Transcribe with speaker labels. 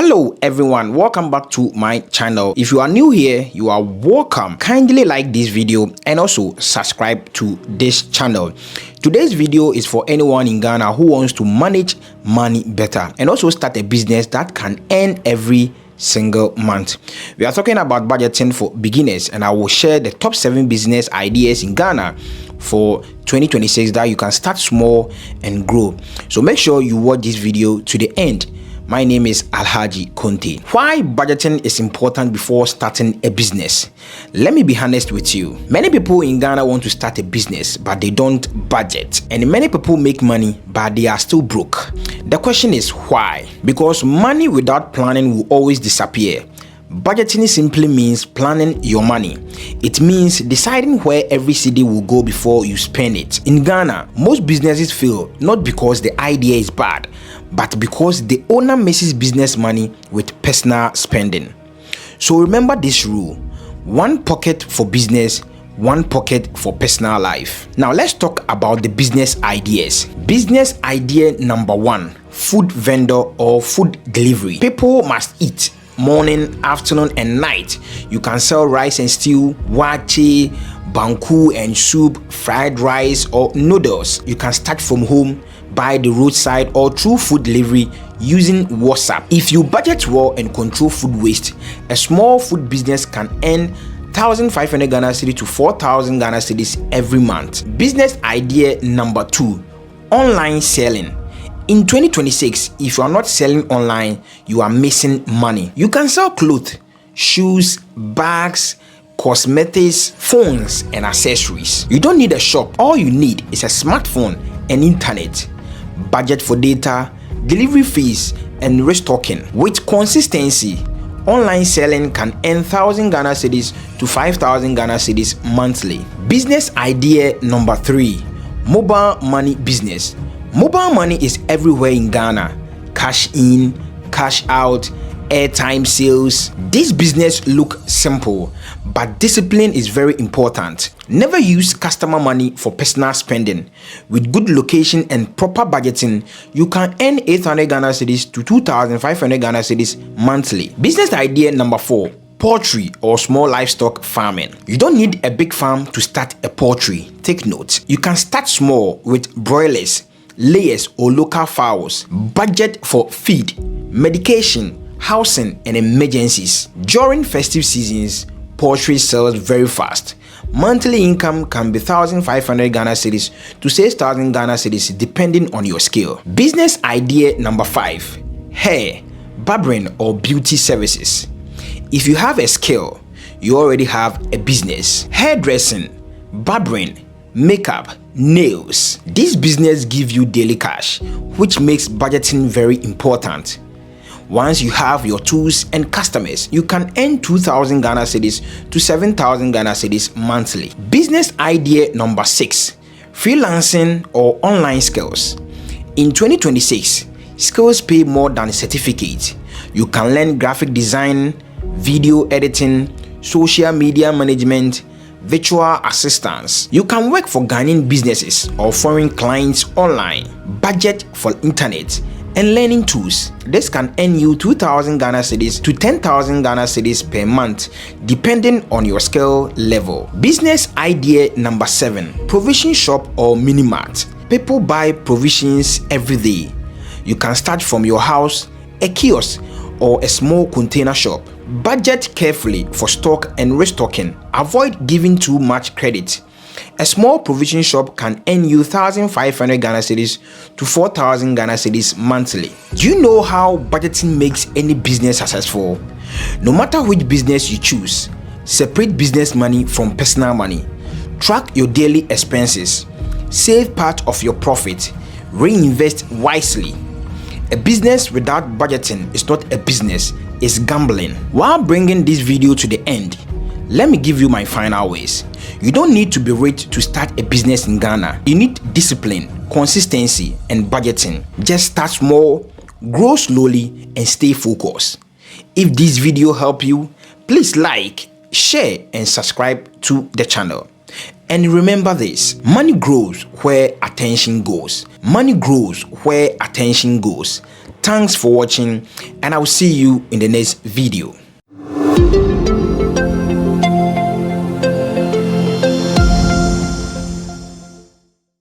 Speaker 1: Hello everyone, welcome back to my channel. If you are new here, you are welcome. Kindly like this video and also subscribe to this channel. Today's video is for anyone in Ghana who wants to manage money better and also start a business that can earn every single month. We are talking about budgeting for beginners, and I will share the top 7 business ideas in Ghana for 2026 that you can start small and grow. So make sure you watch this video to the end. My name is Alhaji Conte. Why budgeting is important before starting a business? Let me be honest with you. Many people in Ghana want to start a business, but they don't budget. And many people make money, but they are still broke. The question is why? Because money without planning will always disappear. Budgeting simply means planning your money. It means deciding where every cedi will go before you spend it. In Ghana, most businesses fail not because the idea is bad, but because the owner mixes business money with personal spending. So remember this rule: one pocket for business, one pocket for personal life. Now let's talk about the business ideas. Business idea number 1: food vendor or food delivery. People must eat. Morning, afternoon and night. You can sell rice and stew, waakye, banku and soup, fried rice or noodles. You can start from home, by the roadside or through food delivery using WhatsApp. If you budget well and control food waste, a small food business can earn 1,500 Ghana cedis to 4,000 Ghana cedis every month. Business idea number 2: online selling. In 2026, if you are not selling online, you are missing money. You can sell clothes, shoes, bags, cosmetics, phones, and accessories. You don't need a shop. All you need is a smartphone and internet. Budget for data, delivery fees, and restocking. With consistency, online selling can earn 1,000 Ghana cedis to 5,000 Ghana cedis monthly. Business idea number 3: mobile money business. Mobile money is everywhere in Ghana. Cash in, cash out, airtime sales. This business looks simple, but discipline is very important. Never use customer money for personal spending. With good location and proper budgeting, you can earn 800 Ghana cedis to 2,500 Ghana cedis monthly. Business idea number 4: poultry or small livestock farming. You don't need a big farm to start a poultry. Take note. You can start small with broilers, layers or local fowls. Budget for feed, medication, housing and emergencies. During festive seasons, poultry sells very fast. Monthly income can be 1,500 Ghana cedis to 6,000 Ghana cedis depending on your skill. Business idea number 5: hair, barbering or beauty services. If you have a skill, you already have a business. Hairdressing, barbering, makeup, nails. This business gives you daily cash, which makes budgeting very important. Once you have your tools and customers, you can earn 2,000 Ghana cedis to 7,000 Ghana cedis monthly. Business idea number 6: freelancing or online skills. In 2026, skills pay more than a certificate. You can learn graphic design, video editing, social media management, virtual assistants. You can work for Ghanaian businesses or foreign clients online. Budget for internet and learning tools. This can earn you 2,000 Ghana cedis to 10,000 Ghana cedis per month depending on your skill level. Business idea number 7: provision shop or mini mart. People buy provisions every day. You can start from your house, a kiosk or a small container shop. Budget carefully for stock and restocking. Avoid giving too much credit. A small provision shop can earn you 1,500 Ghana cedis to 4,000 Ghana cedis monthly. Do you know how budgeting makes any business successful? No matter which business you choose, separate business money from personal money. Track your daily expenses. Save part of your profit. Reinvest wisely. A business without budgeting is not a business, it's gambling. While bringing this video to the end, let me give you my final ways. You don't need to be rich to start a business in Ghana. You need discipline, consistency, and budgeting. Just start small, grow slowly, and stay focused. If this video helped you, please like, share, and subscribe to the channel. And remember this: money grows where attention goes. Money grows where attention goes. Thanks for watching, and I'll see you in the next video.